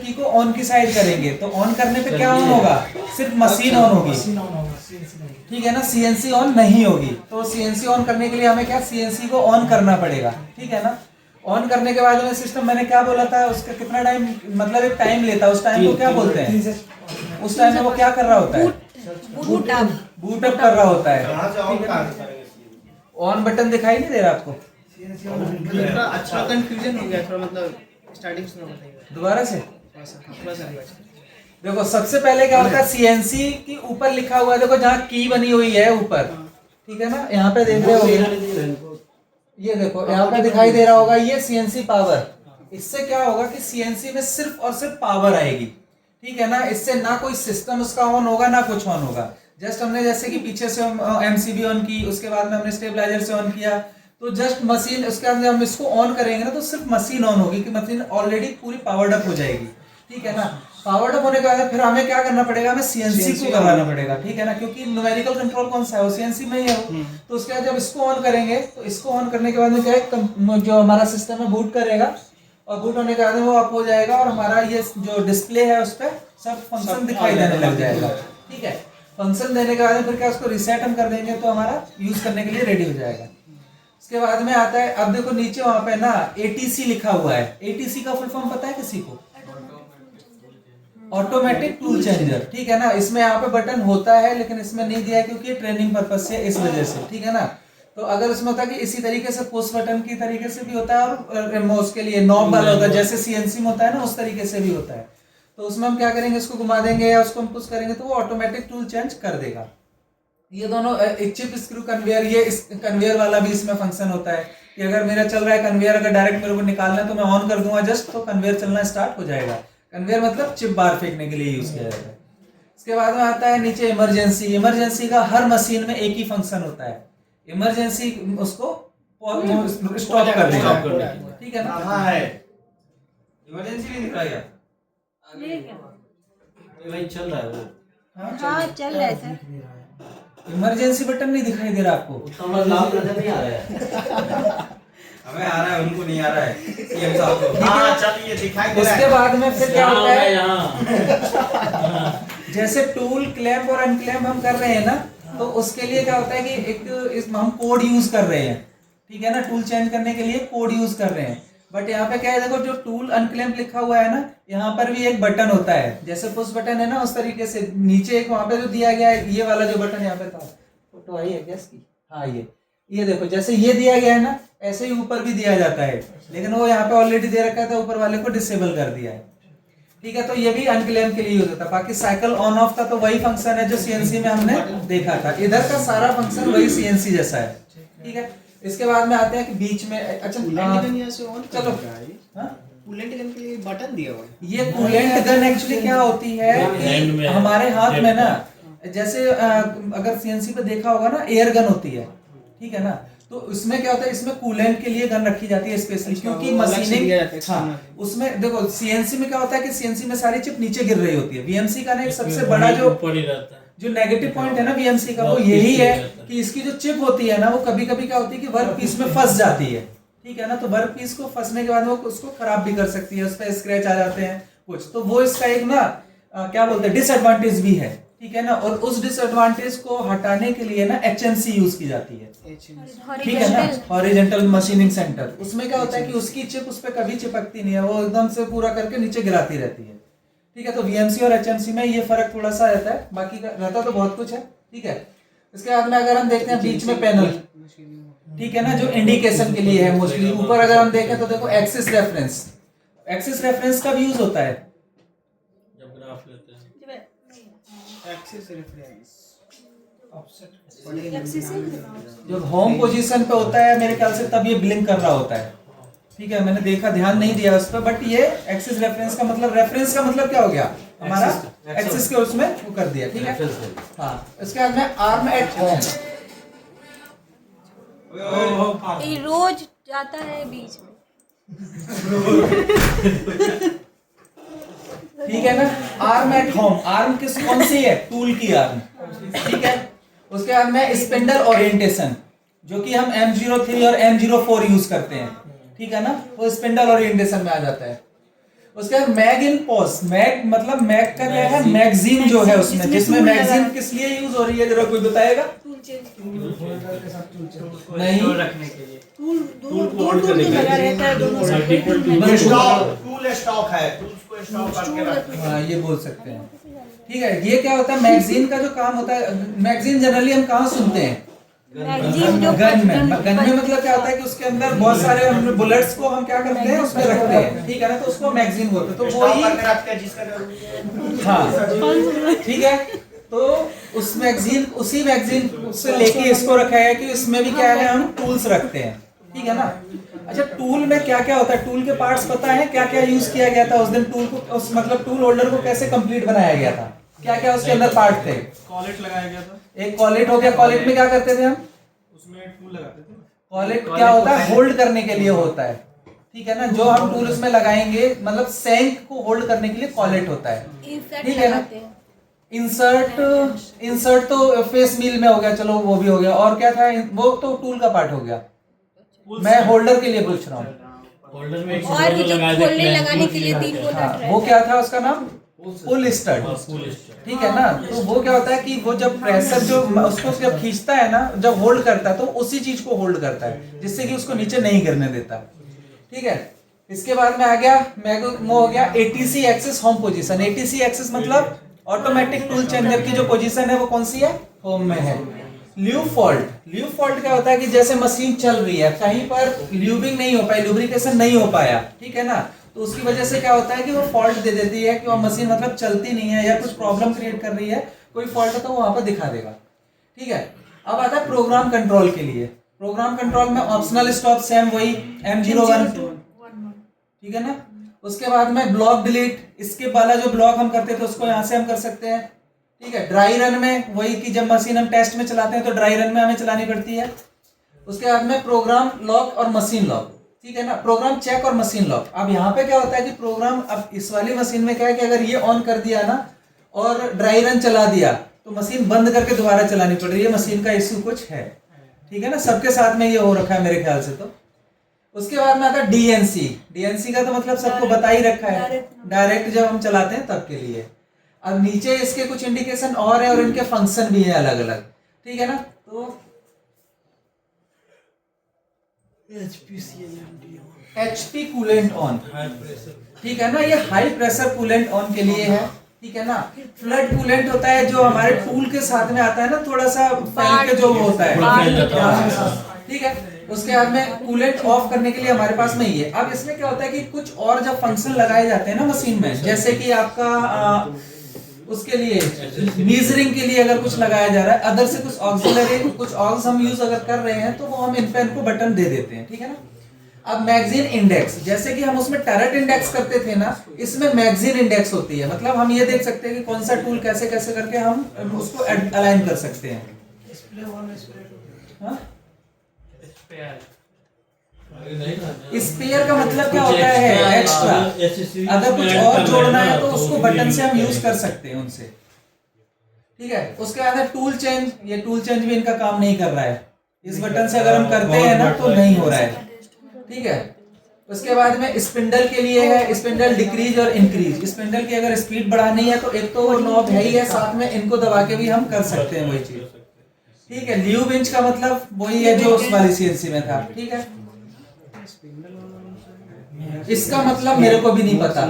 की को ऑन की साइड करेंगे तो ऑन करने पे क्या ऑन होगा, सिर्फ मशीन ऑन होगी, ठीक है ना, सीएनसी ऑन नहीं होगी। तो सीएनसी ऑन करने के लिए हमें क्या सीएनसी को ऑन करना पड़ेगा, ठीक है ना। ऑन करने के बाद में सिस्टम, मैंने क्या बोला था, उसका कितना टाइम, मतलब एक टाइम लेता है, उस टाइम को क्या बोलते हैं, उस टाइम में वो क्या कर रहा होता है, बूट अप कर रहा होता है। ऑन बटन दिखाई नहीं दे रहा आपको, अच्छा कंफ्यूजन हो गया थोड़ा, मतलब स्टार्टिंग से बताइए दोबारा से। देखो सबसे पहले क्या होता है, सीएनसी के ऊपर लिखा हुआ है, देखो जहाँ की बनी हुई है ऊपर, ठीक है ना, यहाँ पे देख रहे हो, ये देखो यहाँ पे दिखाई दे रहा होगा, ये सीएनसी पावर। इससे क्या होगा कि सीएनसी में सिर्फ और सिर्फ पावर आएगी, ठीक है ना, इससे ना कोई सिस्टम उसका ऑन होगा ना कुछ ऑन होगा। जस्ट हमने जैसे कि पीछे से हम एमसीबी ऑन की, उसके बाद में हमने स्टेबलाइजर से ऑन किया, तो जस्ट मशीन, उसके अंदर हम इसको ऑन करेंगे ना तो सिर्फ मशीन ऑन होगी, कि मशीन ऑलरेडी पूरी पावर्ड अप हो जाएगी, ठीक है ना। पावर्ड अप होने के बाद फिर हमें क्या करना पड़ेगा, हमें सीएनसी को करवाना पड़ेगा, ठीक है ना, क्योंकि न्यूमेरिकल कंट्रोल कौन सा है, वो सीएनसी में ही है। तो उसके बाद जब इसको ऑन करेंगे तो इसको ऑन करने के बाद में क्या है, जो हमारा सिस्टम है बूट करेगा, और बूट होने के बाद वो अप हो जाएगा, और हमारा ये जो डिस्प्ले है उस पर सब फंक्शन दिखाई देने लग जाएगा, ठीक है। फंक्शन देने के बाद फिर क्या उसको रिसेट हम कर देंगे तो हमारा यूज करने के लिए रेडी हो जाएगा। उसके बाद में आता है, अब देखो नीचे वहां पे ना एटीसी लिखा हुआ है, एटीसी का फुल फॉर्म पता है किसी को, ऑटोमेटिक टूल चेंजर, ठीक है ना। इसमें यहाँ पे बटन होता है लेकिन इसमें नहीं दिया है क्योंकि ट्रेनिंग पर्पज से, इस वजह से, ठीक है ना। तो अगर इसमें होता है कि इसी तरीके से पुश बटन की तरीके से भी होता है, और माउस के लिए नॉब वाला होता है, जैसे सीएनसी में होता है ना उस तरीके से भी होता है। तो उसमें हम क्या करेंगे, इसको घुमा देंगे या उसको हम पुश करेंगे तो वो ऑटोमेटिक टूल चेंज कर देगा। ये दोनों चिप स्क्रू कन्वेयर, ये इस कन्वेयर वाला भी इसमें फंक्शन होता है कि अगर मेरा चल रहा है कन्वेयर, अगर डायरेक्ट मेरे को निकालना है तो मैं ऑन कर दूंगा जस्ट, तो कन्वेयर चलना स्टार्ट हो जाएगा। कन्वेयर मतलब चिप बार फेंकने के लिए यूज किया जाता है। इसके बाद में आता है नीचे इमरजेंसी। इमरजेंसी का हर मशीन में एक ही फंक्शन होता है, इमरजेंसी उसको स्टॉप कर देगा, ठीक है ना। हाँ है, इमरजेंसी नहीं दिखाएगा, वही चल रहा है वो, हाँ चल रहा है सर। इमरजेंसी बटन नहीं दिखाई दे रहा आपको, लाभ नजर नहीं आ रहा है। हमें आ रहा है, उनको नहीं आ रहा है, सीएम साहब को। हाँ, चलिए दिखाई दे रहा है। उसके बाद में फिर क्या होता है, जैसे टूल क्लैंप और अनक्लैंप हम कर रहे हैं ना, तो उसके लिए क्या होता है कि एक हम कोड यूज कर रहे हैं, ठीक है ना, टूल चेंज करने के लिए कोड यूज कर रहे हैं। बट यहाँ पे क्या है, देखो जो टूल अनक्लैंप लिखा हुआ है ना, यहाँ पर भी एक बटन होता है, जैसे पुश बटन है ना उस तरीके से नीचे एक वहां पे जो दिया गया है, ये वाला जो बटन यहाँ पे था, फोटो आई है गैस की, हाँ ये देखो जैसे ये दिया गया है ना, ऐसे ही ऊपर भी दिया जाता है, लेकिन वो यहाँ पे ऑलरेडी दे रखा था, ऊपर वाले को डिसेबल कर दिया है, ठीक है। तो ये भी अनक्लैम्प के लिए यूज होता है। बाकी साइकिल ऑन ऑफ का तो वही फंक्शन है जो सीएनसी में हमने देखा था, इधर का सारा फंक्शन वही सीएनसी जैसा है, ठीक है। इसके बाद में आते हैं कि बीच में, अच्छा चलो, कूलेंट गन के लिए बटन दिया हुआ है। ये कूलेंट गन एक्चुअली क्या होती है कि हमारे हाथ में ना, जैसे अगर सीएनसी पे देखा होगा ना, एयर गन होती है, ठीक है ना, तो उसमें क्या होता है, इसमें कूलेंट के लिए गन रखी जाती है स्पेशली, क्योंकि मशीनिंग, हाँ, उसमें देखो सीएनसी में क्या होता है कि सीएनसी में सारी चिप नीचे गिर रही होती है। वीएमसी का ना एक सबसे बड़ा जो नेगेटिव पॉइंट है ना वीएमसी का, वो यही है कि इसकी जो चिप होती है ना, वो कभी कभी क्या होती है कि वर्क पीस में फंस जाती है, ठीक है ना। तो वर्क पीस को फंसने के बाद वो उसको खराब भी कर सकती है, उस पर स्क्रैच आ जाते हैं कुछ, तो वो इसका एक ना क्या बोलते हैं डिसएडवांटेज भी है, ठीक है ना। और उस डिसएडवांटेज को हटाने के लिए ना एचएनसी यूज की जाती है, ठीक है ना, हॉरिजॉन्टल मशीनिंग सेंटर। उसमें क्या होता है कि उसकी चिप उस पर कभी चिपकती नहीं है, वो एकदम से पूरा करके नीचे गिराती रहती है, ठीक है। तो वीएमसी और एचएमसी में ये फर्क थोड़ा सा रहता है, बाकी रहता तो बहुत कुछ है, ठीक है। इसके बाद में अगर हम देखते हैं बीच में पैनल, ठीक है ना, जो इंडिकेशन के लिए है मोस्टली। ऊपर अगर हम देखें तो देखो एक्सिस रेफरेंस, एक्सिस रेफरेंस का भी यूज होता है जब ग्राफ लेते हैं, एक्सिस रेफरेंस जब होम पोजीशन पे होता है मेरे ख्याल से, तब ये ब्लिंक कर रहा होता है, ठीक है। मैंने देखा, ध्यान नहीं दिया उस पर, बट ये एक्सिस रेफरेंस का मतलब, रेफरेंस का मतलब क्या हो गया हमारा, एक्सिस के उसमें वो कर दिया, ठीक है। हाँ, इसके बाद में आर्म एट होम, ये रोज जाता है बीच में, ठीक है ना। आर्म एट होम, आर्म किस कौन सी है, टूल की आर्म, ठीक है। उसके बाद में स्पिंडल ओरिएंटेशन, जो कि हम M03 और M04 यूज करते हैं, ठीक है ना, वो स्पिंडल ओरिएंटेशन में आ जाता है। उसके बाद मैग इन पॉज, मैग मतलब मैग का क्या है, मैगजीन जो है उसमें, जिसमें मैगजीन किस लिए यूज हो रही है जरा कोई बताएगा? नहीं, रखने के लिए टूल लगा रहता है दोनों साइड टूल स्टॉक है, टूल्स को स्टॉक करके रखते हैं। हाँ ये बोल सकते हैं। ठीक है, ये क्या होता है, मैगजीन का जो काम होता है, मैगजीन जनरली हम कहाँ सुनते हैं? मैगजीन जो गन में। गन में मतलब क्या होता है कि उसके अंदर बहुत सारे हम बुलेट्स को हम क्या करते हैं, उसमें रखते हैं, ठीक है ना, तो उसको मैगजीन बोलते हैं। तो वो स्टॉक ही, करके रखते हैं जिसका जरूरी है। हाँ ठीक है, तो उस मैगजीन, उसी मैगजीन से लेके इसको रखा है कि इसमें भी क्या है, हम टूल्स रखते हैं, ठीक है ना। अच्छा, टूल में क्या क्या होता है, टूल के पार्ट्स पता है क्या क्या यूज किया गया था उस दिन? टूल को, उस मतलब टूल होल्डर को कैसे कंप्लीट बनाया गया था, क्या क्या उसके अंदर पार्ट थे? कॉलेट लगाया गया था, एक कॉलेट हो गया। कॉलेट में क्या करते थे हम? उसमें टूल लगाते थे। कॉलेट क्या होता है, होल्ड करने के लिए होता है, ठीक है ना। जो हम टूल उसमें लगाएंगे, मतलब सैंक को होल्ड करने के लिए कॉलेट होता है, ठीक है ना। इंसर्ट तो फेस मील में हो गया, चलो वो भी हो गया। और क्या था, वो तो टूल का पार्ट हो गया। मैं होल्डर के लिए पूछ रहा हूँ। होल्डर में एक और जो खोलने लगाने के लिए 3 होल्डर हाँ, वो क्या था, उसका नाम पुल स्टड, ठीक है ना। तो वो क्या होता है कि वो जब प्रेशर जो उसको जब खींचता है ना, जब होल्ड करता है तो उसी चीज को होल्ड करता है, जिससे कि उसको नीचे नहीं गिरने देता, ठीक है। इसके बाद में आ गया वो हो गया ATC axis home position. ATC axis मतलब ऑटोमेटिक टूल चेंजर की जो पोजीशन है वो कौन सी है, होम में है। ल्यूब फॉल्ट, ल्यूब फॉल्ट क्या होता है कि जैसे मशीन चल रही है, कहीं पर ल्यूबिंग नहीं हो पाई, लुब्रिकेशन नहीं हो पाया, ठीक है ना, तो उसकी वजह से क्या होता है कि वो फॉल्ट दे देती है कि वो मशीन मतलब चलती नहीं है या कुछ प्रॉब्लम क्रिएट कर रही है, कोई फॉल्ट है तो वो वहां पर दिखा देगा, ठीक है। अब आता है प्रोग्राम कंट्रोल के लिए। प्रोग्राम कंट्रोल में ऑप्शनल स्टॉप सेम वही M01, ठीक है ना। उसके बाद में ब्लॉक डिलीट, इसके वाला जो ब्लॉक हम करते थे उसको यहाँ से हम कर सकते हैं, ठीक है। ड्राई रन में वही कि जब मशीन हम टेस्ट में चलाते हैं तो ड्राई रन में हमें चलानी पड़ती है। उसके बाद में प्रोग्राम लॉक और मशीन लॉक, ठीक है ना, प्रोग्राम चेक और मशीन लॉक। अब यहाँ पे क्या होता है कि प्रोग्राम, अब इस वाली मशीन में क्या है कि अगर ये ऑन कर दिया ना और ड्राई रन चला दिया तो मशीन बंद करके दोबारा चलानी पड़ रही है, मशीन का इश्यू कुछ है, ठीक है ना। सबके साथ में ये हो रखा है मेरे ख्याल से। तो उसके बाद में आता है डीएनसी। डीएनसी का तो मतलब सबको बता ही रखा है, डायरेक्ट जब हम चलाते हैं तब के लिए। अब नीचे इसके कुछ इंडिकेशन और है और इनके फंक्शन भी है अलग अलग, ठीक है ना। तो HP कूलेंट ऑन, ठीक है ना, ये हाई प्रेशर कूलेंट ऑन के लिए है, ठीक है ना। फ्लड कूलेंट होता है जो हमारे टूल के साथ में आता है ना, थोड़ा सा फैल के जो होता है, ठीक है। उसके बाद में कूलेंट ऑफ करने के लिए हमारे पास में ये। अब इसमें क्या होता है कि कुछ और जब फंक्शन लगाए जाते हैं ना मशीन में, जैसे कि आपका उसके लिए मीजरिंग के लिए अगर कुछ लगाया जा रहा है, अदर से कुछ ऑक्सिलरी कुछ ऑक्स हम यूज अगर कर रहे हैं तो वो हम इन पे इनको बटन दे देते हैं, ठीक है ना। अब मैगजीन इंडेक्स, जैसे कि हम उसमें टैरेट इंडेक्स करते थे ना, इसमें मैगजीन इंडेक्स होती है। मतलब हम ये देख सकते हैं कि कौन सा टूल कैसे कैसे करके हम उसको अलाइन कर सकते हैं। हाँ? स्पेयर का मतलब क्या होता है, एक्स्ट्रा। अगर कुछ और जोड़ना है तो उसको बटन से हम यूज कर सकते हैं उनसे, ठीक है। उसके बाद है टूल चेंज। ये टूल चेंज भी इनका काम नहीं कर रहा है, इस बटन से अगर हम करते हैं ना तो नहीं हो रहा है, ठीक है। उसके बाद में स्पिंडल के लिए है, स्पिंडल डिक्रीज और इंक्रीज। स्पिंडल की अगर स्पीड बढ़ानी है तो एक तो वो नॉब है ही है, साथ में इनको दबा के भी हम कर सकते हैं वही चीज, ठीक है। ल्यूब इंच का मतलब वही है जो उस वाली सीएनसी में था, ठीक है। इसका मतलब मेरे को भी नहीं पता,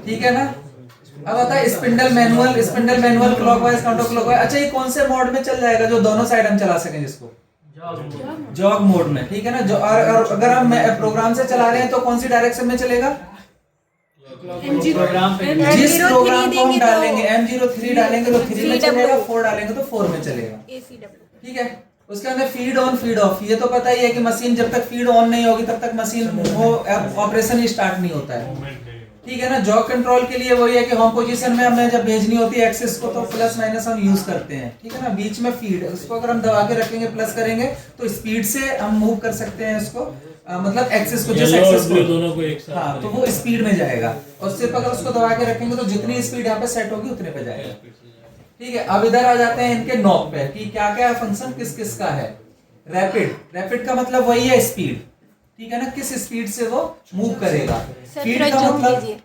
ठीक है ना। अब आता है spindle manual. Spindle manual clockwise counter clockwise. अच्छा, ये कौन से मोड में चल जाएगा जो दोनों साइड हम चला सकें, जिसको जॉग मोड में, ठीक है ना। जो और अगर हम प्रोग्राम से चला रहे हैं तो कौन सी डायरेक्शन में चलेगा, जिस प्रोग्राम को हम डालेंगे M03 डालेंगे तो 3 में चलेगा, 4 डालेंगे तो 4 में चलेगा, ठीक है। उसके अंदर फीड ऑन फीड ऑफ, ये तो पता ही है कि मशीन जब तक फीड ऑन नहीं होगी तब तक मशीन वो ऑपरेशन ही स्टार्ट नहीं होता है, ठीक है ना। जॉग कंट्रोल के लिए वही है कि होम पोजीशन में हमें जब भेजनी होती है एक्सिस को तो प्लस माइनस हम यूज करते हैं, ठीक है ना। बीच में फीड, उसको अगर हम दबा के रखेंगे प्लस करेंगे तो स्पीड से हम मूव कर सकते हैं इसको, मतलब एक्सिस को, जिस एक्सिस को दोनों को एक साथ, हाँ, तो वो स्पीड में जाएगा। और सिर्फ अगर उसको दबा के रखेंगे तो जितनी स्पीड यहाँ पे सेट होगी उतने पे जाएगा, ठीक है। अब इधर आ जाते हैं इनके नॉब पे कि क्या क्या फंक्शन किस किस का है। रैपिड, रैपिड का मतलब वही है स्पीड, ठीक है ना, किस स्पीड से वो मूव करेगा। सर फीड थोड़ा का जूम मतलब, कीजिए।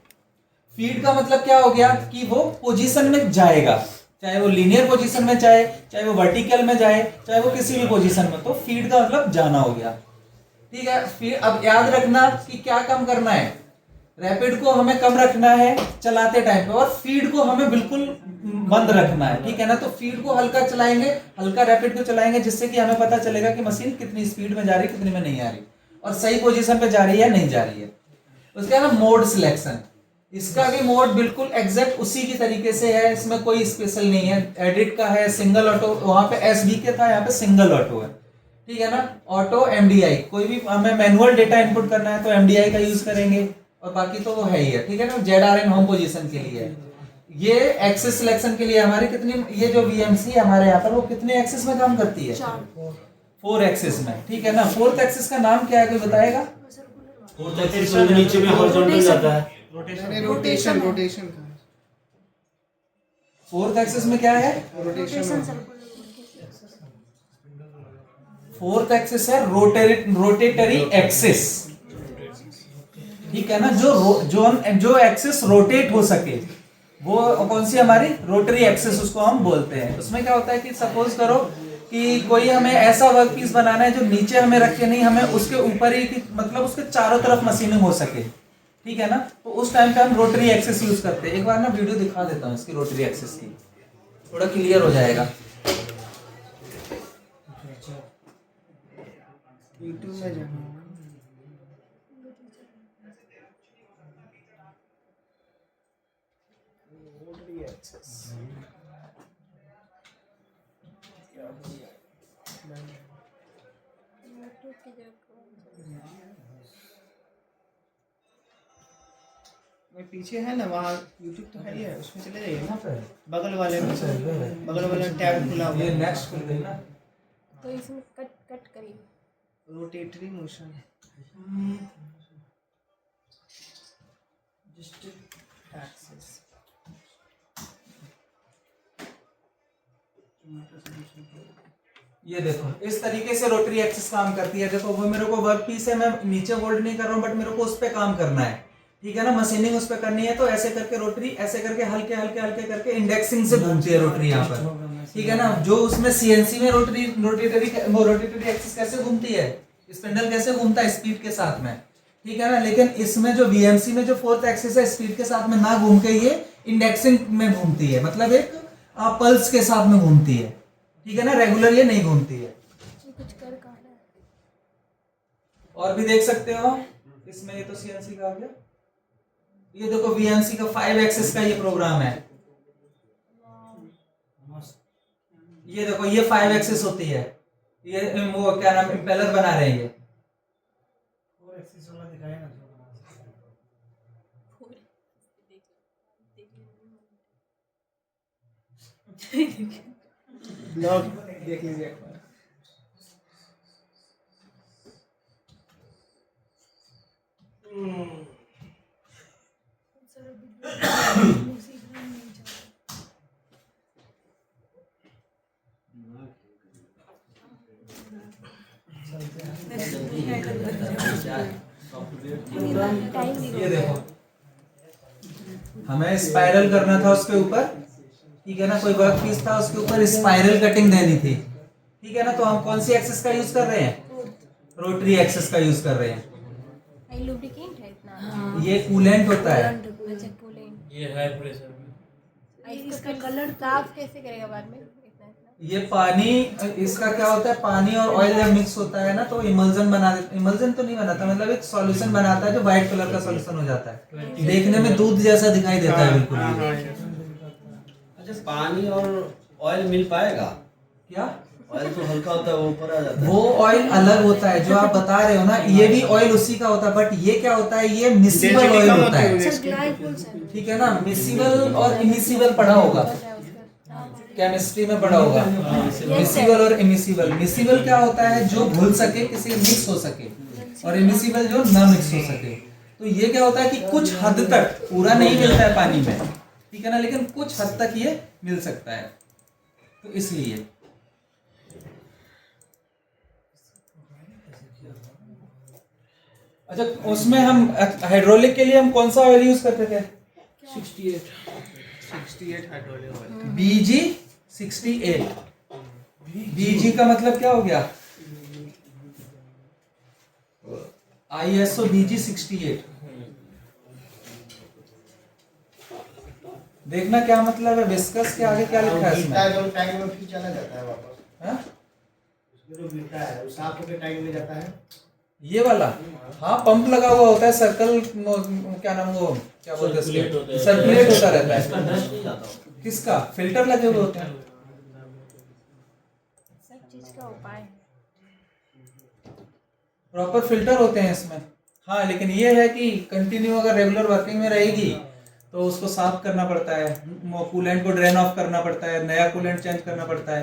फीड का मतलब क्या हो गया कि वो पोजीशन में जाएगा, चाहे वो लीनियर पोजीशन में जाए, चाहे वो वर्टिकल में जाए, चाहे वो किसी भी पोजीशन में, तो फीड का मतलब जाना हो गया। ठीक है, फिर अब याद रखना कि क्या कम करना है, रैपिड को हमें कम रखना है चलाते टाइम पे, और फीड को हमें बिल्कुल बंद रखना है। ठीक है ना, तो फीड को हल्का चलाएंगे, हल्का रैपिड को चलाएंगे, जिससे कि हमें पता चलेगा कि मशीन कितनी स्पीड में जा रही है, कितनी में नहीं आ रही, और सही पोजीशन पे जा रही है नहीं जा रही है। उसके बाद मोड सिलेक्शन, इसका भी मोड बिल्कुल एग्जैक्ट उसी की तरीके से है, इसमें कोई स्पेशल नहीं है। एडिट का है सिंगल ऑटो, वहां पे SBK था, यहाँ पे सिंगल ऑटो है। ठीक है ना, ऑटो MDI, कोई भी हमें मैनुअल डेटा इनपुट करना है तो MDI का यूज करेंगे, और बाकी तो वो है ही है। ठीक है ना, ZRN होम पोजीशन के लिए, ये एक्सेस सिलेक्शन के लिए हमारी कितनी, ये जो VMC है हमारे यहाँ पर, वो कितने एक्सेस में काम करती है, 4 एक्सेस में। ठीक है ना, 4th एक्सेस का नाम क्या है, कोई बताएगा। नीचे में हॉरिजॉन्टल जाता है, रोटेशन का 4th एक्सेस में क्या है, फोर्थ एक्सिस है रोटेटरी एक्सिस। ठीक है ना, जो एक्सिस रोटेट हो सके वो कौन सी हमारी रोटरी एक्सिस उसको हम बोलते हैं। उसमें क्या होता है कि सपोज करो कि कोई हमें ऐसा वर्क पीस बनाना है जो नीचे हमें रख के नहीं, हमें उसके ऊपर ही, मतलब उसके चारों तरफ मशीनिंग हो सके। ठीक है ना, तो उस टाइम पे हम रोटरी एक्सिस यूज करते हैं। एक बार ना वीडियो दिखा देता हूँ इसकी रोटरी एक्सिस की, थोड़ा क्लियर हो जाएगा। यूट्यूब में जाना पीछे है ना, वहाँ यूट्यूब तो है ही है, उसमें चले जाइए ना, बगल वाले टैब खुला हुआ ये है, नेक्स्ट खुल गई ना, तो इसमें कट करिए। Rotary motion axis. ये देखो इस तरीके से रोटरी एक्सिस काम करती है। देखो वो मेरे को वर्क पीस है, मैं नीचे होल्ड नहीं कर रहा हूँ, बट मेरे को उस पे काम करना है। ठीक है ना, मशीनिंग उस पे करनी है, तो ऐसे करके रोटरी, ऐसे करके हल्के हल्के हल्के करके इंडेक्सिंग से घूमती है रोटरी यहाँ पर। ठीक है ना, जो उसमें CNC में रोटेटरी एक्सिस कैसे घूमती है, स्पिंडल कैसे घूमता है स्पीड के साथ में। ठीक है ना, लेकिन इसमें जो VMC में जो 4th एक्सिस है, स्पीड के साथ में ना घूम के ये इंडेक्सिंग में घूमती है, मतलब एक पल्स के साथ में घूमती है। ठीक है ना, रेगुलर ये नहीं घूमती है। कुछ कर कहा है। और भी देख सकते हो इसमें, ये तो CNC का आ गया। ये देखो VMC का 5 एक्सिस का ये प्रोग्राम है। ये देखो ये 5 एक्सिस होती है, ये वो क्या नाम, इंपेलर बना रहे हैं ये। 4 एक्सिस वाला दिखाया ना जो ब्लॉग देख लीजिए एक बार। ये देखो हमें स्पाइरल करना था उसके ऊपर। ठीक है ना, कोई वर्क पीस था उसके ऊपर स्पाइरल कटिंग देनी थी। ठीक है ना, तो हम कौन सी एक्सिस का यूज कर रहे हैं, रोटरी एक्सिस का यूज कर रहे हैं। लुब्रिकेंट है इतना। ये कूलेंट होता है। अच्छा कूलेंट। ये हाई प्रेशर में इसका कलर साफ कैसे करेगा बाद में, इतना इतना। ये पानी, इसका क्या होता है, पानी और ऑयल जब मिक्स होता है ना तो इमल्जन बना देता, इमल्जन तो नहीं बनाता, मतलब एक सॉल्यूशन बनाता है जो व्हाइट कलर का सॉल्यूशन हो जाता है, देखने में दूध जैसा दिखाई देता है बिल्कुल ही। अच्छा, पानी और ऑयल मिल पाएगा क्या, ऑयल तो हल्का होता है, वो ऊपर आ जाता है। वो ऑयल अलग होता है जो आप बता रहे हो ना, ये भी ऑयल उसी का होता है, बट ये क्या होता है, ये मिसिबल ऑयल होता है। अच्छा ग्लाइकोल सर। ठीक है ना, मिसिबल और इमिसिबल पढ़ा होगा, केमिस्ट्री में पढ़ा होगा, मिसिबल और इमिसिबल। मिसिबल क्या होता है, जो घुल सके, किसी मिक्स हो सके, और इमिसिबल जो ना मिक्स हो सके। तो ये क्या होता है कि कुछ हद तक, पूरा नहीं मिलता है पानी में, ठीक है ना, लेकिन कुछ हद तक ये मिल सकता है, तो इसलिए। अच्छा, उसमें हम हाइड्रोलिक के लिए हम कौन सा ऑयल यूज करते थे? 68 हाइड्रोलिक ऑयल। BG 68। BG का मतलब क्या हो गया? ISO BG 68। देखना क्या मतलब है, विस्कस के आगे क्या लिखा है इसमें? गिरता है जो टैंक में फिर चला जाता है वापस। हाँ? उसमें जो गिरता है वो साफ होकर टैंक में जाता है। ये वाला, हाँ, पंप लगा हुआ होता है, सर्कल, क्या नाम, वो क्या बोलते सर्कुलेट होता हैं, है। सर्कुलेट होता रहता है। इसका डस्ट नहीं जाता होगा। किसका? फिल्टर लगे हुए होते हैं। सब चीज का उपाय है। प्रॉपर फिल्टर होते हैं इसमें। हाँ, लेकिन ये है कि कंटिन्यू अगर रेगुलर वर्किंग में रहेगी तो उसको साफ करना पड़ता है, कूलेंट को ड्रेन ऑफ करना पड़ता है, नया कूलेंट चेंज करना पड़ता है,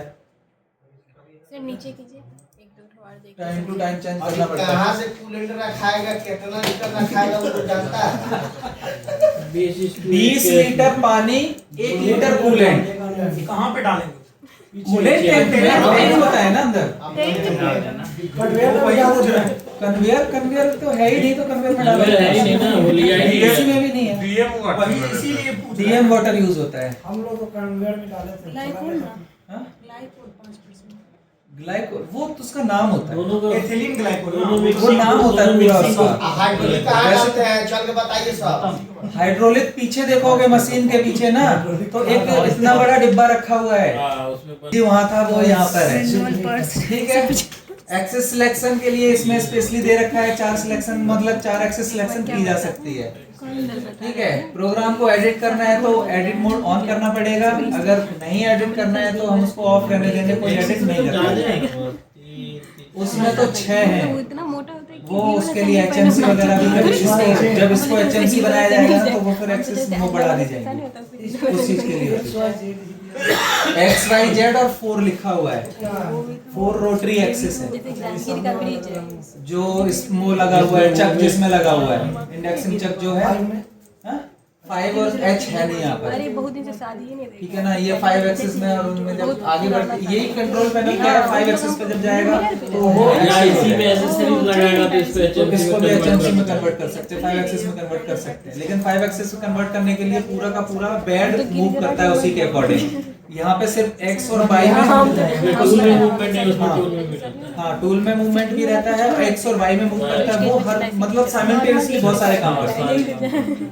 सर नीचे कीजिए, एक दो ठो और देखिए। टाइम टू टाइम चेंज अभी करना पड़ता है। कहाँ से कूलेंट रखाएगा, कितना लीटर रखाएगा वो तो जानता है। 20 लीटर पानी, 1 लीटर कूलेंट। कहाँ पे डालेंगे? कूलेंट टैंक होता है ना अंदर। कन्वेयर तो है ही नहीं, तो कन्वेयर में डाला है ही नहीं ना, वो लिया ही नहीं है। डीएसी में भी नहीं है। वही इसीलिए पूछ रहे डीएम वाटर यूज होता है। हम लोग तो कन्वेयर में डाले थे। ग्लाइकोल ना, हाँ? ग्लाइकोल 5%। ग्लाइकोल, वो तो उसका नाम होता है, दोनों का एथिलीन ग्लाइकोल दोनों वो मिक्सिंग नाम होता है पूरा उसका। हाइड्रोलिक कहाँ डालते हैं, चल के बताइए सब। हाइड्रोलिक पीछे देखोगे मशीन के पीछे ना, तो एक इतना बड़ा डिब्बा रखा हुआ है, हाँ, उसमें बंद- जी वहाँ था वो यहाँ पर है, पर्स। ठीक है। एक्सेस सिलेक्शन के लिए इसमें स्पेशली दे रखा है 4 सिलेक्शन, मतलब 4 एक्सेस सिलेक्शन की जा सकती है, ठीक है। प्रोग्राम को एडिट करना है तो एडिट मोड ऑन करना पड़ेगा, अगर नहीं एडिट करना है तो हम उसको ऑफ रहने देंगे, कोई एडिट नहीं करना है। उसमें तो 6 हैं, वो इतना मोटा होता है कि वो उसके लिए HMC वगैरह भी जब इसको HMC बनाया जाएगा तो वो फिर एक्सेस वो बढ़ा दी जाएगी, उस चीज के लिए XYZ और 4 लिखा हुआ है, 4 रोटरी एक्सिस है, जैसे जांजगीर का ब्रिज है। जो इसमें लगा हुआ है, चक जिसमें लगा हुआ है, इंडेक्सिंग चक जो है, हाँ? 5 और H है नहीं यहाँ पर, अरे बहुत दिन से शादी ही नहीं देखी। ठीक है ना। ये 5 एक्सिस में, और उनमें जब आगे बढ़ते यही कंट्रोल पैनल क्या है, 5 एक्सिस पे जब जाएगा तो वो या इसी पे एसेसरीज लगाएगा तो इसको तो इसको भी HMC में HMC कन्वर्ट कर सकते हैं, 5 एक्सिस में कन्वर्ट कर सकते हैं, लेकिन 5 एक्सिस में कन्वर्ट करने के लिए पूरा का पूरा बेड मूव करता है उसी के अकॉर्डिंग। यहाँ पे सिर्फ X और Y में टूल में मूवमेंट नहीं, उसमें हाँ। टूल में भी रहता है। हाँ, टूल में मूवमेंट भी रहता है और X और Y में मूव करता है, वो हर मतलब साइमल्टेनियसली बहुत सारे काम करता है।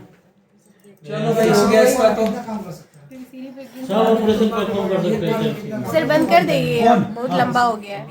चलो भाई, हो गया इसका तो। सब ऑपरेशन परफॉर्म कर सकते हैं। सर बंद कर देंगे, अब बहुत लंबा हो गया है।